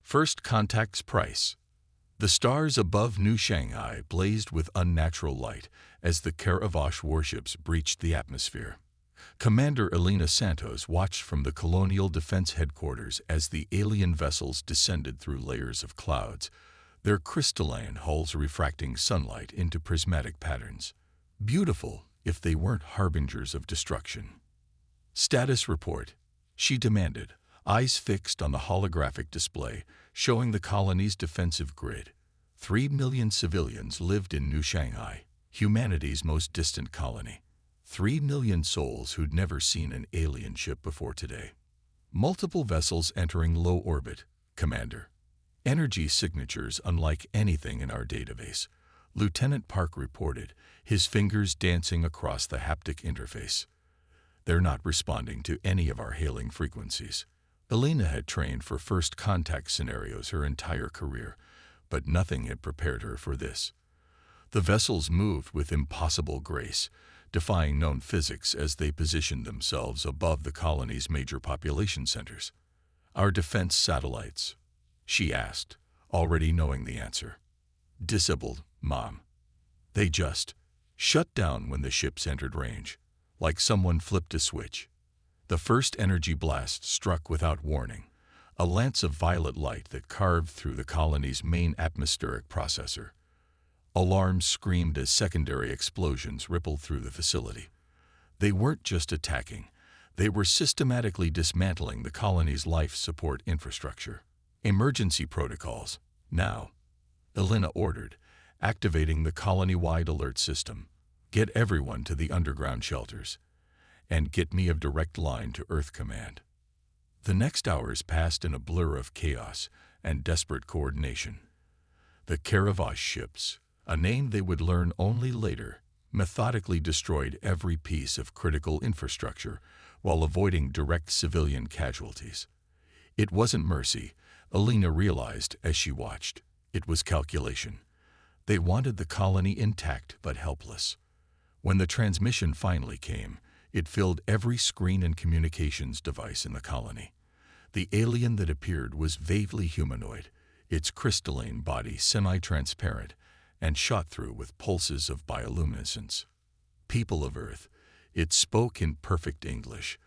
First contact's price. The stars above New Shanghai blazed with unnatural light as the Caravage warships breached the atmosphere. Commander Elena Santos watched from the Colonial Defense Headquarters as the alien vessels descended through layers of clouds, their crystalline hulls refracting sunlight into prismatic patterns. Beautiful, if they weren't harbingers of destruction. Status report, she demanded, eyes fixed on the holographic display showing the colony's defensive grid. 3 million civilians lived in New Shanghai, humanity's most distant colony. 3 million souls who'd never seen an alien ship before today. Multiple vessels entering low orbit, Commander. Energy signatures unlike anything in our database, Lieutenant Park reported, his fingers dancing across the haptic interface. They're not responding to any of our hailing frequencies. Elena had trained for first contact scenarios her entire career, but nothing had prepared her for this. The vessels moved with impossible grace, defying known physics as they positioned themselves above the colony's major population centers. Our defense satellites, she asked, already knowing the answer. Disabled, Mom. They just shut down when the ships entered range, like someone flipped a switch. The first energy blast struck without warning, a lance of violet light that carved through the colony's main atmospheric processor. Alarms screamed as secondary explosions rippled through the facility. They weren't just attacking, they were systematically dismantling the colony's life support infrastructure. Emergency protocols, now, Elena ordered, activating the colony-wide alert system. Get everyone to the underground shelters, and get me a direct line to Earth Command. The next hours passed in a blur of chaos and desperate coordination. The Caravage ships, a name they would learn only later, methodically destroyed every piece of critical infrastructure while avoiding direct civilian casualties. It wasn't mercy, Elena realized as she watched. It was calculation. They wanted the colony intact but helpless. When the transmission finally came, it filled every screen and communications device in the colony. The alien that appeared was vaguely humanoid, its crystalline body semi-transparent and shot through with pulses of bioluminescence. People of Earth, it spoke in perfect English,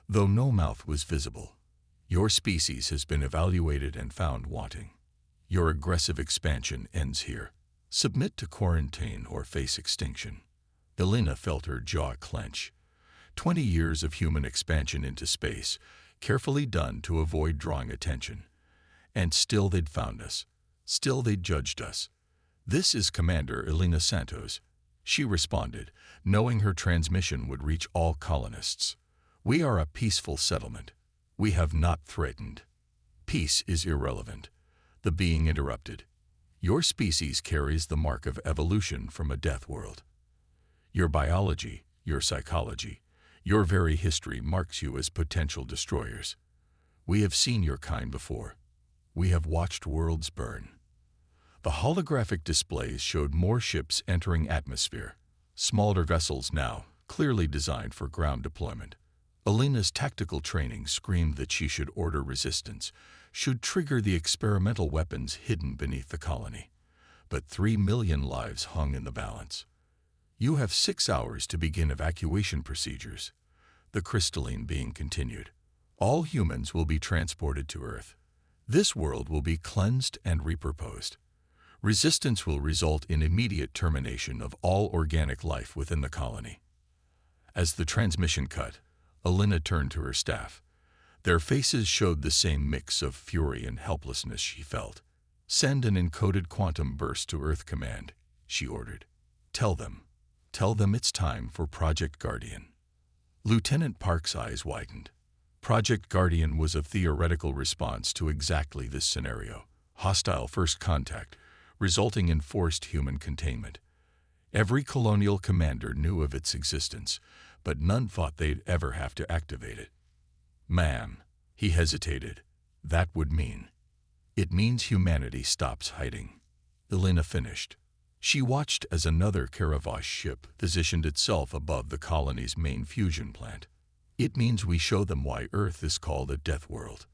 though no mouth was visible. Your species has been evaluated and found wanting. Your aggressive expansion ends here. Submit to quarantine or face extinction. Elena felt her jaw clench. 20 years of human expansion into space, carefully done to avoid drawing attention. And still they'd found us. Still they'd judged us. This is Commander Elena Santos, she responded, knowing her transmission would reach all colonists. We are a peaceful settlement. We have not threatened. Peace is irrelevant. The being interrupted. Your species carries the mark of evolution from a death world. Your biology, your psychology, your very history marks you as potential destroyers. We have seen your kind before. We have watched worlds burn. The holographic displays showed more ships entering atmosphere, smaller vessels now, clearly designed for ground deployment. Elena's tactical training screamed that she should order resistance, should trigger the experimental weapons hidden beneath the colony. But 3 million lives hung in the balance. You have 6 hours to begin evacuation procedures, the crystalline being continued. All humans will be transported to Earth. This world will be cleansed and repurposed. Resistance will result in immediate termination of all organic life within the colony. As the transmission cut, Elena turned to her staff. Their faces showed the same mix of fury and helplessness she felt. Send an encoded quantum burst to Earth Command, she ordered. Tell them it's time for Project Guardian. Lieutenant Park's eyes widened. Project Guardian was a theoretical response to exactly this scenario. Hostile first contact, resulting in forced human containment. Every colonial commander knew of its existence, but none thought they'd ever have to activate it. Ma'am, he hesitated. That would mean. It means humanity stops hiding. Elena finished. She watched as another Caravage ship positioned itself above the colony's main fusion plant. It means we show them why Earth is called a death world.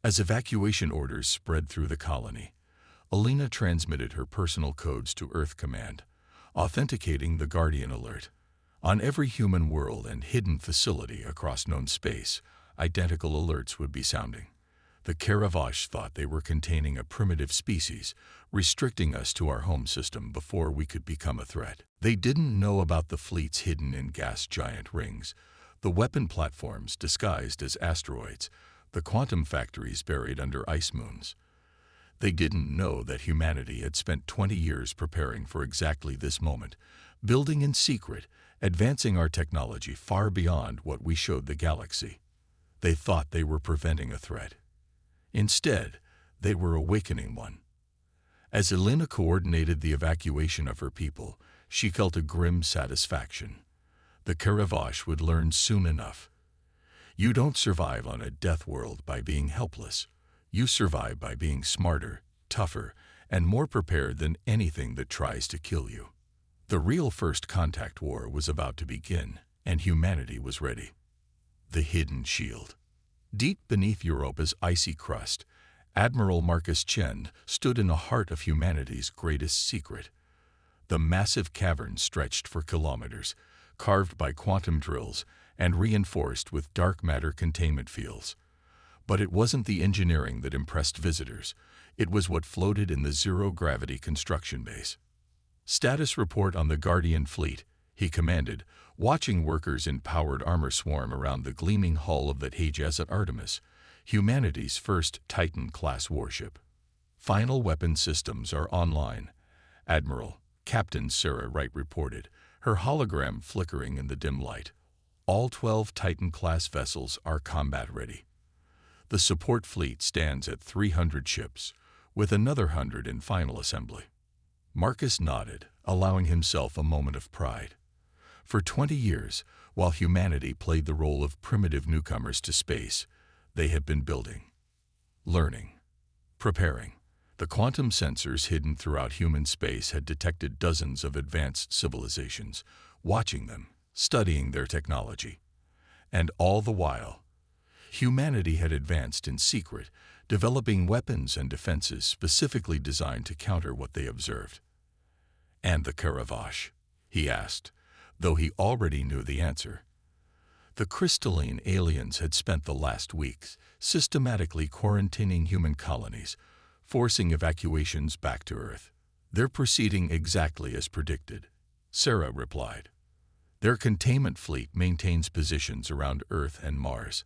As evacuation orders spread through the colony, Alina transmitted her personal codes to Earth Command, authenticating the Guardian alert. On every human world and hidden facility across known space, identical alerts would be sounding. The Karavash thought they were containing a primitive species, restricting us to our home system before we could become a threat. They didn't know about the fleets hidden in gas giant rings, the weapon platforms disguised as asteroids, the quantum factories buried under ice moons. They didn't know that humanity had spent 20 years preparing for exactly this moment, building in secret, advancing our technology far beyond what we showed the galaxy. They thought they were preventing a threat. Instead, they were awakening one. As Alina coordinated the evacuation of her people, she felt a grim satisfaction. The Karavash would learn soon enough. You don't survive on a death world by being helpless. You survive by being smarter, tougher, and more prepared than anything that tries to kill you. The real first contact war was about to begin, and humanity was ready. The Hidden Shield. Deep beneath Europa's icy crust, Admiral Marcus Chen stood in the heart of humanity's greatest secret. The massive cavern stretched for kilometers, carved by quantum drills and reinforced with dark matter containment fields. But it wasn't the engineering that impressed visitors. It was what floated in the zero-gravity construction base. "Status report on the Guardian fleet," he commanded, watching workers in powered armor swarm around the gleaming hull of the HFY Artemis, humanity's first Titan-class warship. "Final weapon systems are online," Admiral Captain Sarah Wright reported, her hologram flickering in the dim light. "All 12 Titan-class vessels are combat-ready. The support fleet stands at 300 ships, with another 100 in final assembly." Marcus nodded, allowing himself a moment of pride. For 20 years, while humanity played the role of primitive newcomers to space, they had been building, learning, preparing. The quantum sensors hidden throughout human space had detected dozens of advanced civilizations, watching them, studying their technology. And all the while, humanity had advanced in secret, developing weapons and defenses specifically designed to counter what they observed. "And the Karavash?" he asked, though he already knew the answer. The crystalline aliens had spent the last weeks systematically quarantining human colonies, forcing evacuations back to Earth. "They're proceeding exactly as predicted," Sarah replied. "Their containment fleet maintains positions around Earth and Mars.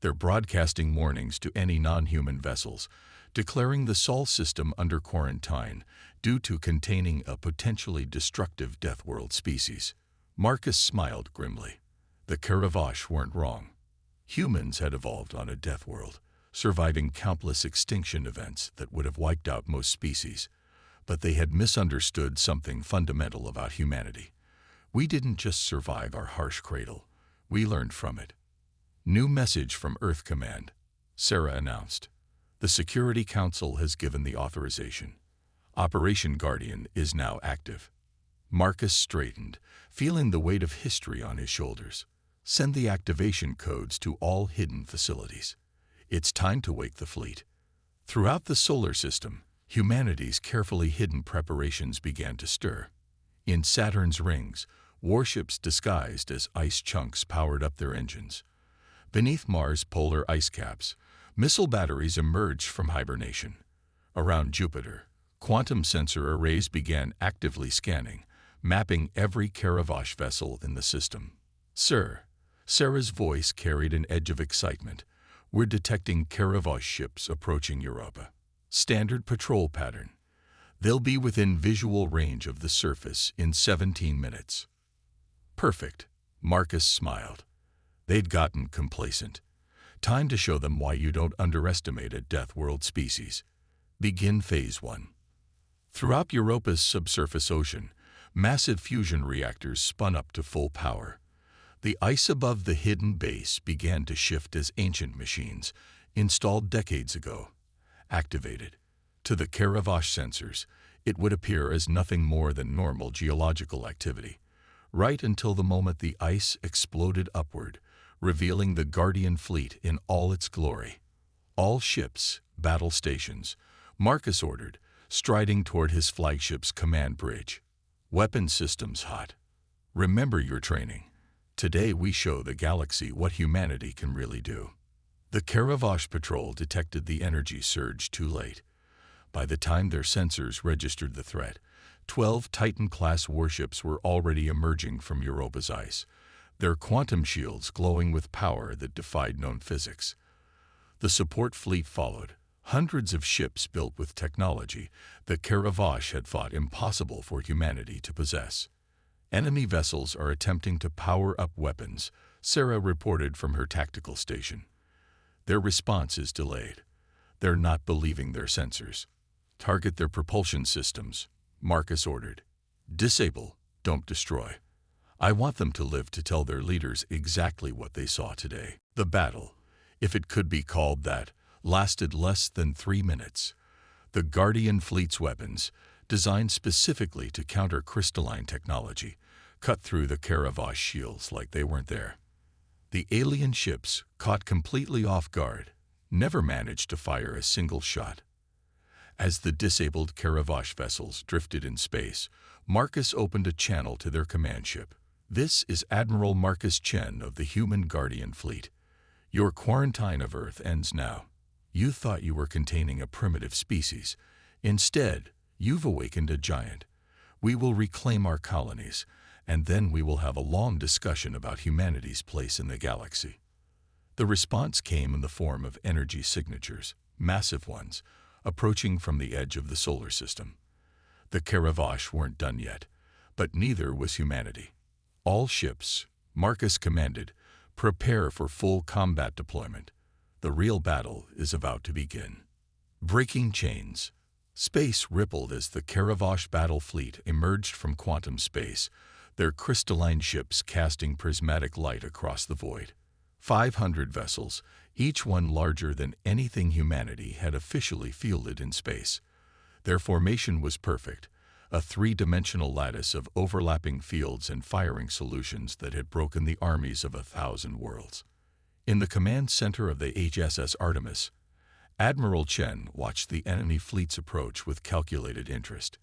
They're broadcasting warnings to any non-human vessels, declaring the Sol system under quarantine due to containing a potentially destructive death world species." Marcus smiled grimly. The Karavash weren't wrong. Humans had evolved on a death world, surviving countless extinction events that would have wiped out most species. But they had misunderstood something fundamental about humanity. We didn't just survive our harsh cradle. We learned from it. "New message from Earth Command," Sarah announced. "The Security Council has given the authorization. Operation Guardian is now active." Marcus straightened, feeling the weight of history on his shoulders. "Send the activation codes to all hidden facilities. It's time to wake the fleet." Throughout the solar system, humanity's carefully hidden preparations began to stir. In Saturn's rings, warships disguised as ice chunks powered up their engines. Beneath Mars' polar ice caps, missile batteries emerged from hibernation. Around Jupiter, quantum sensor arrays began actively scanning, mapping every Karavash vessel in the system. "Sir," Sarah's voice carried an edge of excitement, "we're detecting Karavash ships approaching Europa. Standard patrol pattern. They'll be within visual range of the surface in 17 minutes. "Perfect," Marcus smiled. They'd gotten complacent. Time to show them why you don't underestimate a death world species. Begin Phase 1. Throughout Europa's subsurface ocean, massive fusion reactors spun up to full power. The ice above the hidden base began to shift as ancient machines, installed decades ago, activated. To the Karavash sensors, it would appear as nothing more than normal geological activity, right until the moment the ice exploded upward, revealing the Guardian fleet in all its glory. All ships, battle stations, Marcus ordered, striding toward his flagship's command bridge. Weapon systems hot. Remember your training. Today we show the galaxy what humanity can really do. The Karavash patrol detected the energy surge too late. By the time their sensors registered the threat, 12 Titan-class warships were already emerging from Europa's ice, their quantum shields glowing with power that defied known physics. The support fleet followed, hundreds of ships built with technology that Karavash had thought impossible for humanity to possess. Enemy vessels are attempting to power up weapons, Sarah reported from her tactical station. Their response is delayed. They're not believing their sensors. Target their propulsion systems, Marcus ordered. Disable, don't destroy. I want them to live to tell their leaders exactly what they saw today. The battle, if it could be called that, lasted less than 3 minutes. The Guardian fleet's weapons, designed specifically to counter crystalline technology, cut through the Karavash shields like they weren't there. The alien ships, caught completely off guard, never managed to fire a single shot. As the disabled Karavash vessels drifted in space, Marcus opened a channel to their command ship. This is Admiral Marcus Chen of the Human Guardian Fleet. Your quarantine of Earth ends now. You thought you were containing a primitive species. Instead, you've awakened a giant. We will reclaim our colonies, and then we will have a long discussion about humanity's place in the galaxy. The response came in the form of energy signatures, massive ones, approaching from the edge of the solar system. The Karavash weren't done yet, but neither was humanity. All ships, Marcus commanded, prepare for full combat deployment. The real battle is about to begin. Breaking chains. Space rippled as the Karavash battle fleet emerged from quantum space, their crystalline ships casting prismatic light across the void. 500 vessels, each one larger than anything humanity had officially fielded in space. Their formation was perfect, a three-dimensional lattice of overlapping fields and firing solutions that had broken the armies of 1,000 worlds. In the command center of the HSS Artemis, Admiral Chen watched the enemy fleet's approach with calculated interest.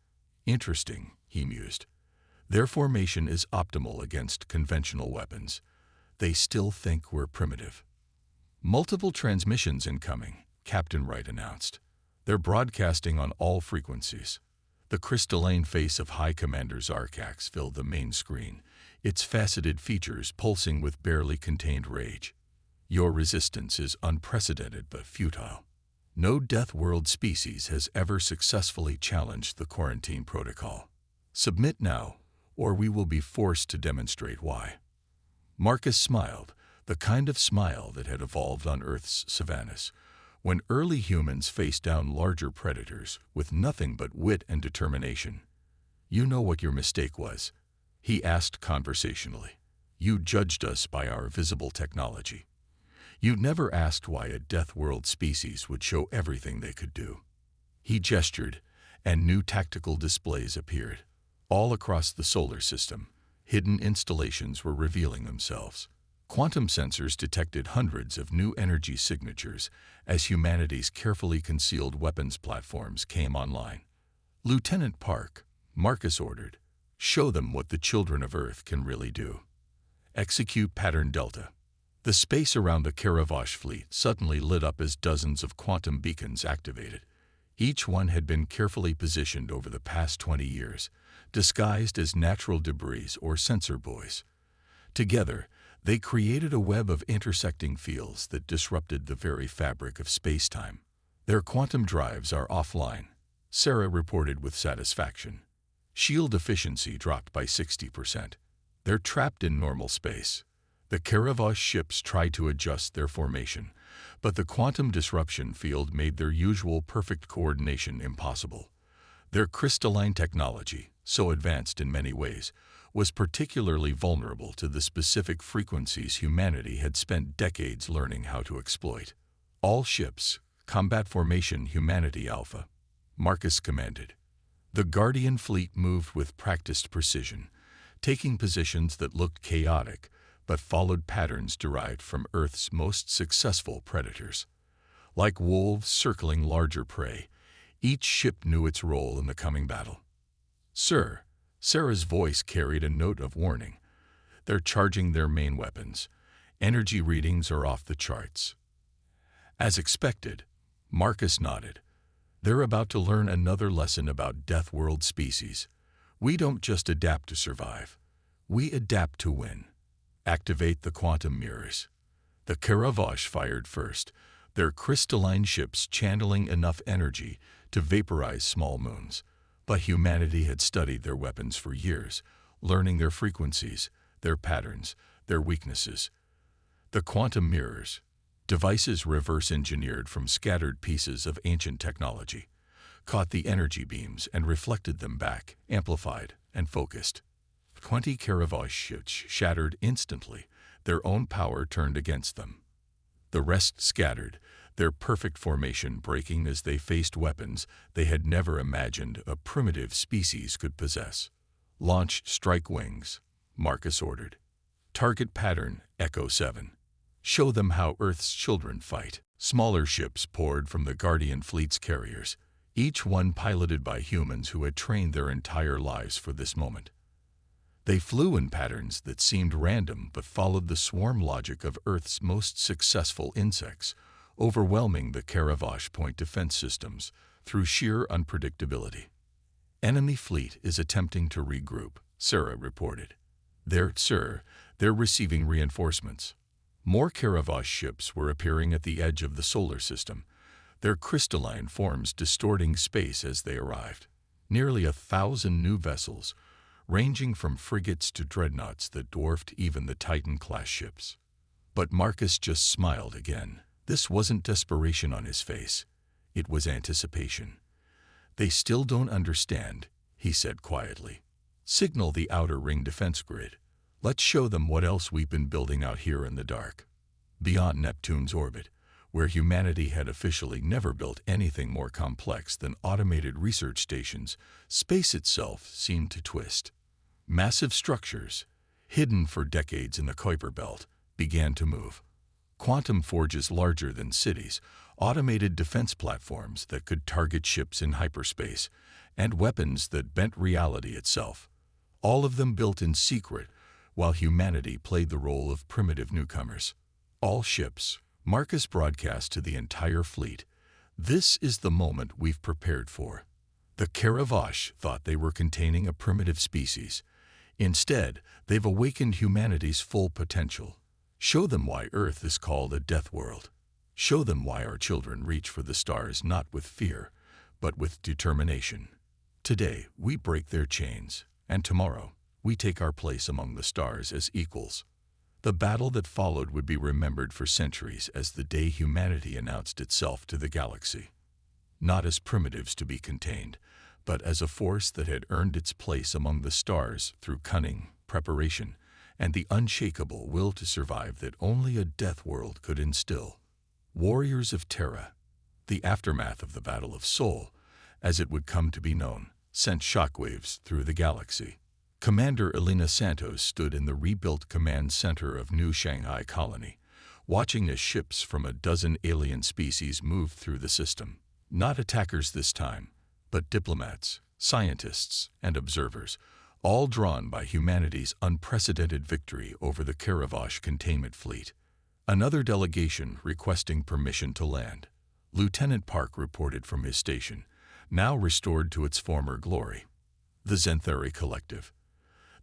Interesting, he mused. Their formation is optimal against conventional weapons. They still think we're primitive. Multiple transmissions incoming, Captain Wright announced. They're broadcasting on all frequencies. The crystalline face of High Commander Zarkax filled the main screen, its faceted features pulsing with barely contained rage. Your resistance is unprecedented but futile. No Deathworld species has ever successfully challenged the quarantine protocol. Submit now, or we will be forced to demonstrate why. Marcus smiled, the kind of smile that had evolved on Earth's savannas, when early humans faced down larger predators with nothing but wit and determination. You know what your mistake was, he asked conversationally. You judged us by our visible technology. You never asked why a Deathworld species would show everything they could do. He gestured, and new tactical displays appeared. All across the solar system, hidden installations were revealing themselves. Quantum sensors detected hundreds of new energy signatures as humanity's carefully concealed weapons platforms came online. Lieutenant Park, Marcus ordered, show them what the children of Earth can really do. Execute Pattern Delta. The space around the Karavash fleet suddenly lit up as dozens of quantum beacons activated. Each one had been carefully positioned over the past 20 years, disguised as natural debris or sensor buoys. Together, they created a web of intersecting fields that disrupted the very fabric of space-time. Their quantum drives are offline, Sarah reported with satisfaction. Shield efficiency dropped by 60%. They're trapped in normal space. The Karavash ships tried to adjust their formation, but the quantum disruption field made their usual perfect coordination impossible. Their crystalline technology, so advanced in many ways, was particularly vulnerable to the specific frequencies humanity had spent decades learning how to exploit. All ships, combat formation Humanity Alpha, Marcus commanded. The Guardian fleet moved with practiced precision, taking positions that looked chaotic but followed patterns derived from Earth's most successful predators. Like wolves circling larger prey, each ship knew its role in the coming battle. "Sir," Sarah's voice carried a note of warning. "They're charging their main weapons. Energy readings are off the charts." As expected, Marcus nodded. "They're about to learn another lesson about Deathworld species. We don't just adapt to survive. We adapt to win." "Activate the quantum mirrors." The Karavosh fired first, their crystalline ships channeling enough energy to vaporize small moons. But humanity had studied their weapons for years, learning their frequencies, their patterns, their weaknesses. The quantum mirrors, devices reverse-engineered from scattered pieces of ancient technology, caught the energy beams and reflected them back, amplified and focused. 20 Karavosh ships shattered instantly, their own power turned against them. The rest scattered, their perfect formation breaking as they faced weapons they had never imagined a primitive species could possess. "Launch strike wings," Marcus ordered. "Target pattern, Echo 7. Show them how Earth's children fight." Smaller ships poured from the Guardian fleet's carriers, each one piloted by humans who had trained their entire lives for this moment. They flew in patterns that seemed random but followed the swarm logic of Earth's most successful insects, overwhelming the Karavosh point defense systems through sheer unpredictability. "Enemy fleet is attempting to regroup," Sarah reported. They're receiving reinforcements." More Karavosh ships were appearing at the edge of the solar system, their crystalline forms distorting space as they arrived. Nearly 1,000 new vessels, ranging from frigates to dreadnoughts that dwarfed even the Titan-class ships. But Marcus just smiled again. This wasn't desperation on his face. It was anticipation. "They still don't understand," he said quietly. "Signal the outer ring defense grid. Let's show them what else we've been building out here in the dark." Beyond Neptune's orbit, where humanity had officially never built anything more complex than automated research stations, space itself seemed to twist. Massive structures, hidden for decades in the Kuiper Belt, began to move. Quantum forges larger than cities, automated defense platforms that could target ships in hyperspace, and weapons that bent reality itself. All of them built in secret, while humanity played the role of primitive newcomers. "All ships," Marcus broadcast to the entire fleet, "this is the moment we've prepared for." The Karavosh thought they were containing a primitive species. Instead, they've awakened humanity's full potential. Show them why Earth is called a death world. Show them why our children reach for the stars not with fear, but with determination. Today, we break their chains, and tomorrow, we take our place among the stars as equals. The battle that followed would be remembered for centuries as the day humanity announced itself to the galaxy. Not as primitives to be contained, but as a force that had earned its place among the stars through cunning, preparation, and the unshakable will to survive that only a death world could instill. Warriors of Terra, the aftermath of the Battle of Sol, as it would come to be known, sent shockwaves through the galaxy. Commander Elena Santos stood in the rebuilt command center of New Shanghai Colony, watching as ships from a dozen alien species moved through the system. Not attackers this time, but diplomats, scientists, and observers, all drawn by humanity's unprecedented victory over the Karavosh containment fleet. Another delegation requesting permission to land. Lieutenant Park reported from his station, now restored to its former glory. The Zenthari Collective.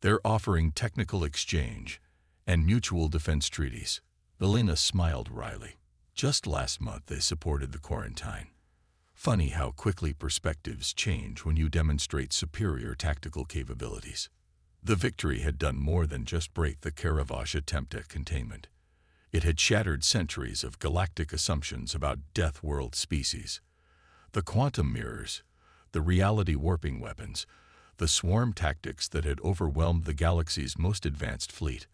They're offering technical exchange and mutual defense treaties. Elena smiled wryly. Just last month they supported the quarantine. Funny how quickly perspectives change when you demonstrate superior tactical capabilities. The victory had done more than just break the Karavosh attempt at containment. It had shattered centuries of galactic assumptions about death world species. The quantum mirrors, the reality warping weapons, the swarm tactics that had overwhelmed the galaxy's most advanced fleet.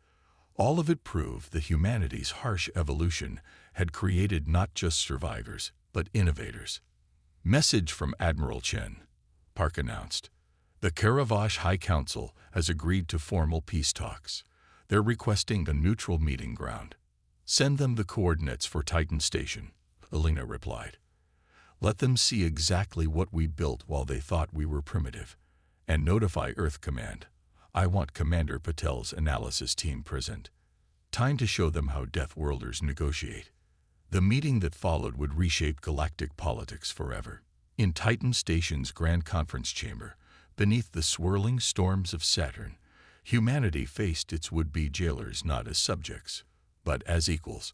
All of it proved that humanity's harsh evolution had created not just survivors, but innovators. "Message from Admiral Chen," Park announced. "The Karavosh High Council has agreed to formal peace talks. They're requesting a neutral meeting ground. Send them the coordinates for Titan Station." Alina replied. "Let them see exactly what we built while they thought we were primitive. And notify Earth Command. I want Commander Patel's analysis team present. Time to show them how Deathworlders negotiate." The meeting that followed would reshape galactic politics forever. In Titan Station's Grand Conference Chamber, beneath the swirling storms of Saturn, humanity faced its would-be jailers not as subjects, but as equals.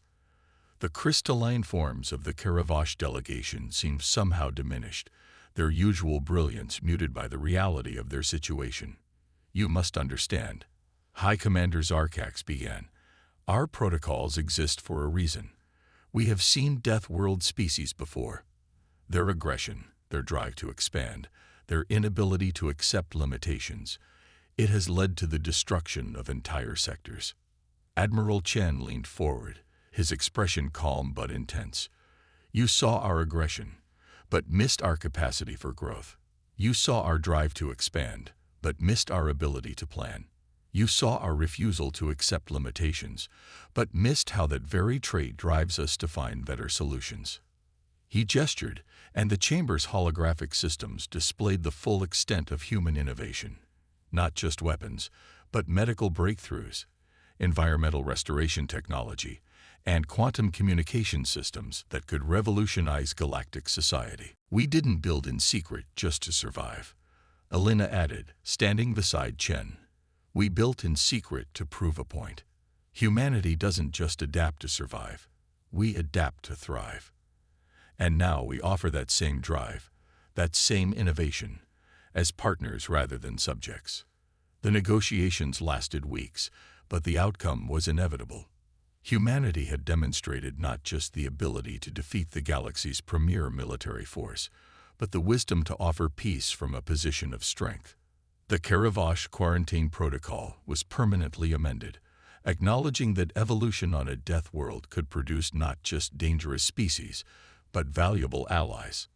The crystalline forms of the Karavash delegation seemed somehow diminished, their usual brilliance muted by the reality of their situation. "You must understand," High Commander Zarkax began. "Our protocols exist for a reason. We have seen Deathworld species before. Their aggression, their drive to expand, their inability to accept limitations, it has led to the destruction of entire sectors." Admiral Chen leaned forward, his expression calm but intense. "You saw our aggression, but missed our capacity for growth. You saw our drive to expand, but missed our ability to plan. You saw our refusal to accept limitations, but missed how that very trait drives us to find better solutions." He gestured, and the chamber's holographic systems displayed the full extent of human innovation. Not just weapons, but medical breakthroughs, environmental restoration technology, and quantum communication systems that could revolutionize galactic society. "We didn't build in secret just to survive," Alina added, standing beside Chen. "We built in secret to prove a point. Humanity doesn't just adapt to survive. We adapt to thrive. And now we offer that same drive, that same innovation, as partners rather than subjects." The negotiations lasted weeks, but the outcome was inevitable. Humanity had demonstrated not just the ability to defeat the galaxy's premier military force, but the wisdom to offer peace from a position of strength. The Karavash Quarantine Protocol was permanently amended, acknowledging that evolution on a death world could produce not just dangerous species, but valuable allies.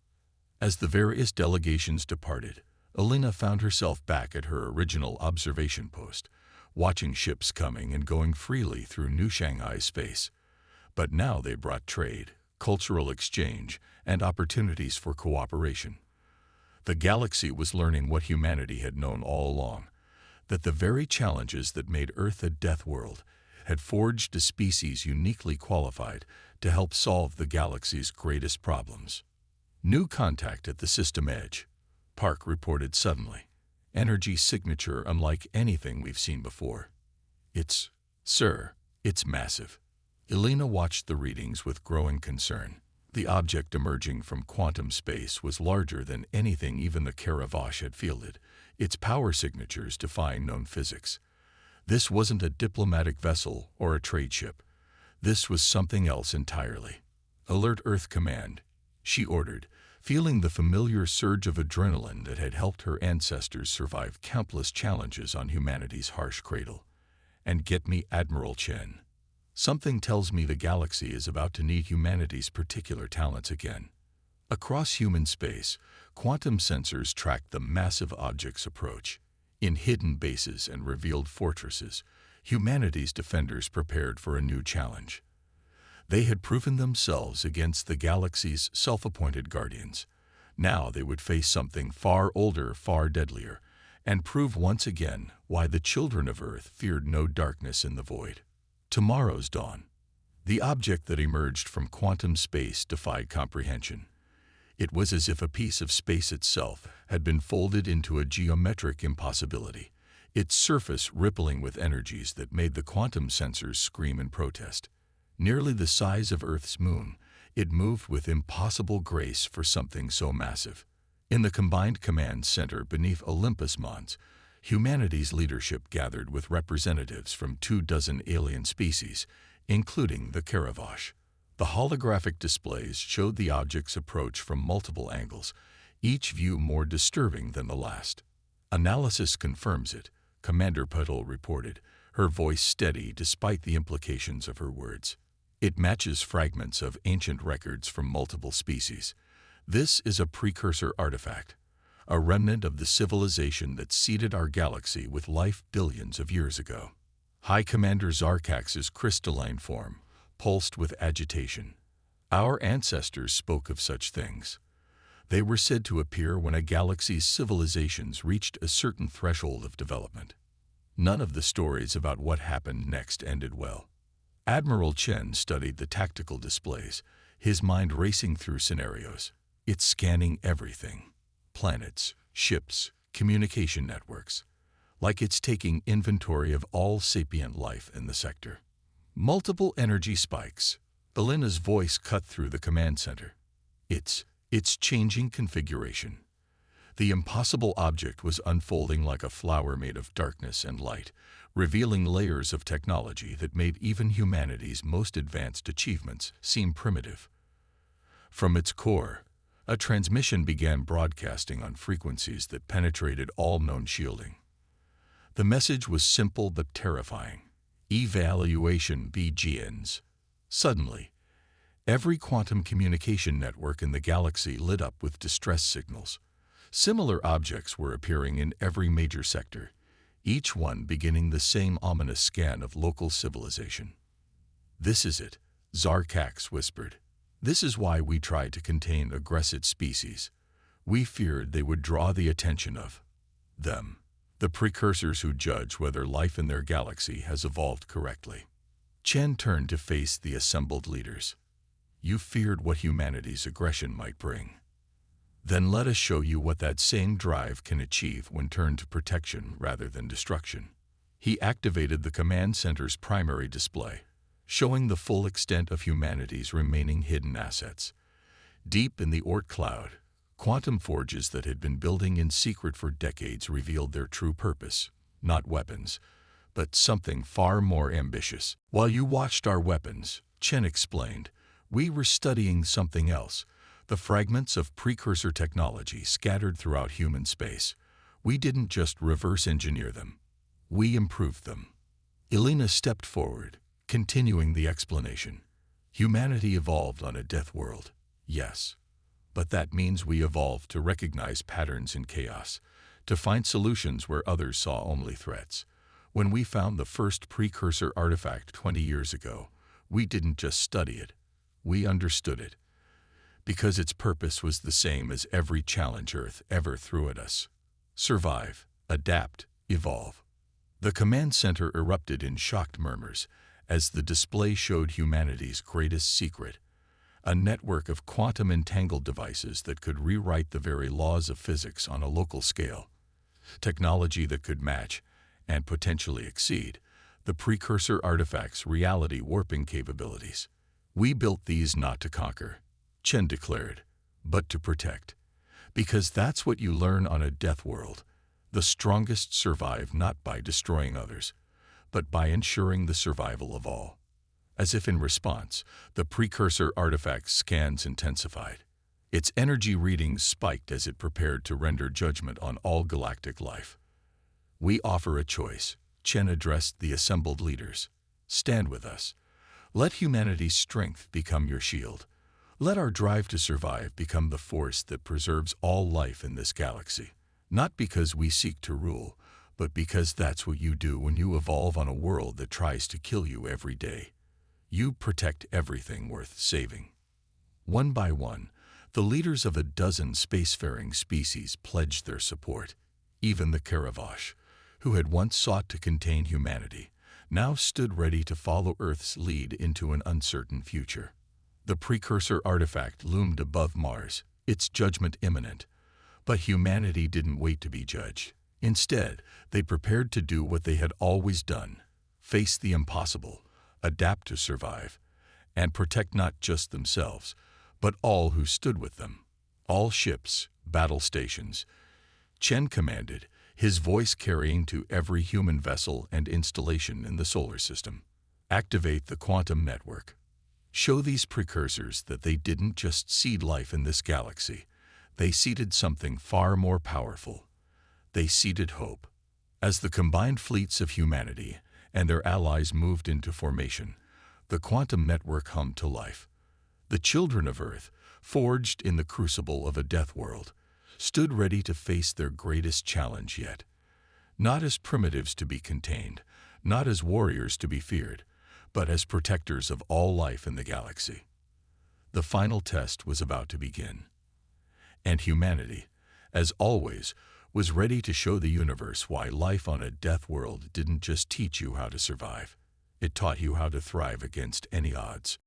As the various delegations departed, Alina found herself back at her original observation post, watching ships coming and going freely through New Shanghai space. But now they brought trade, cultural exchange, and opportunities for cooperation. The galaxy was learning what humanity had known all along, that the very challenges that made Earth a death world had forged a species uniquely qualified to help solve the galaxy's greatest problems. "New contact at the system edge," Park reported suddenly. "Energy signature unlike anything we've seen before." Sir, it's massive." Alina watched the readings with growing concern. The object emerging from quantum space was larger than anything even the Karavash had fielded. Its power signatures defying known physics. This wasn't a diplomatic vessel or a trade ship. This was something else entirely. "Alert Earth Command," she ordered, feeling the familiar surge of adrenaline that had helped her ancestors survive countless challenges on humanity's harsh cradle. "And get me Admiral Chen. Something tells me the galaxy is about to need humanity's particular talents again." Across human space, quantum sensors tracked the massive object's approach. In hidden bases and revealed fortresses, humanity's defenders prepared for a new challenge. They had proven themselves against the galaxy's self-appointed guardians. Now they would face something far older, far deadlier, and prove once again why the children of Earth feared no darkness in the void. Tomorrow's dawn. The object that emerged from quantum space defied comprehension. It was as if a piece of space itself had been folded into a geometric impossibility, its surface rippling with energies that made the quantum sensors scream in protest. Nearly the size of Earth's moon, it moved with impossible grace for something so massive. In the combined command center beneath Olympus Mons, humanity's leadership gathered with representatives from 24 alien species, including the Karavash. The holographic displays showed the object's approach from multiple angles, each view more disturbing than the last. "Analysis confirms it," Commander Patel reported, her voice steady despite the implications of her words. "It matches fragments of ancient records from multiple species. This is a precursor artifact, a remnant of the civilization that seeded our galaxy with life billions of years ago." High Commander Zarkax's crystalline form pulsed with agitation. Our ancestors spoke of such things. They were said to appear when a galaxy's civilizations reached a certain threshold of development. None of the stories about what happened next ended well. Admiral Chen studied the tactical displays, his mind racing through scenarios. It's scanning everything: planets, ships, communication networks, like it's taking inventory of all sapient life in the sector. Multiple energy spikes. Elena's voice cut through the command center. It's changing configuration. The impossible object was unfolding like a flower made of darkness and light, revealing layers of technology that made even humanity's most advanced achievements seem primitive. From its core, a transmission began broadcasting on frequencies that penetrated all known shielding. The message was simple but terrifying. Evaluation begins. Suddenly, every quantum communication network in the galaxy lit up with distress signals. Similar objects were appearing in every major sector, each one beginning the same ominous scan of local civilization. "This is it," Zarkax whispered. "This is why we tried to contain aggressive species. We feared they would draw the attention of them, the precursors who judge whether life in their galaxy has evolved correctly." Chen turned to face the assembled leaders. "You feared what humanity's aggression might bring. Then let us show you what that same drive can achieve when turned to protection rather than destruction." He activated the command center's primary display, showing the full extent of humanity's remaining hidden assets. Deep in the Oort cloud, quantum forges that had been building in secret for decades revealed their true purpose: not weapons, but something far more ambitious. "While you watched our weapons," Chen explained, "we were studying something else. The fragments of precursor technology scattered throughout human space. We didn't just reverse engineer them. We improved them." Elena stepped forward, continuing the explanation. "Humanity evolved on a death world, yes. But that means we evolved to recognize patterns in chaos, to find solutions where others saw only threats. When we found the first precursor artifact 20 years ago, we didn't just study it, we understood it. Because its purpose was the same as every challenge Earth ever threw at us: survive, adapt, evolve." The command center erupted in shocked murmurs as the display showed humanity's greatest secret: a network of quantum-entangled devices that could rewrite the very laws of physics on a local scale. Technology that could match, and potentially exceed, the precursor artifact's reality-warping capabilities. "We built these not to conquer," Chen declared, "but to protect. Because that's what you learn on a death world. The strongest survive not by destroying others, but by ensuring the survival of all." As if in response, the precursor artifact's scans intensified. Its energy readings spiked as it prepared to render judgment on all galactic life. "We offer a choice," Chen addressed the assembled leaders. "Stand with us. Let humanity's strength become your shield. Let our drive to survive become the force that preserves all life in this galaxy. Not because we seek to rule, but because that's what you do when you evolve on a world that tries to kill you every day. You protect everything worth saving." One by one, the leaders of a dozen spacefaring species pledged their support. Even the Karavash, who had once sought to contain humanity, now stood ready to follow Earth's lead into an uncertain future. The precursor artifact loomed above Mars, its judgment imminent. But humanity didn't wait to be judged. Instead, they prepared to do what they had always done: face the impossible, adapt to survive, and protect not just themselves, but all who stood with them. "All ships, battle stations," Chen commanded, his voice carrying to every human vessel and installation in the solar system. "Activate the quantum network. Show these precursors that they didn't just seed life in this galaxy. They seeded something far more powerful. They seeded hope." As the combined fleets of humanity and their allies moved into formation, the quantum network hummed to life. The children of Earth, forged in the crucible of a death world, stood ready to face their greatest challenge yet. Not as primitives to be contained, not as warriors to be feared, but as protectors of all life in the galaxy. The final test was about to begin. And humanity, as always, was ready to show the universe why life on a death world didn't just teach you how to survive. It taught you how to thrive against any odds.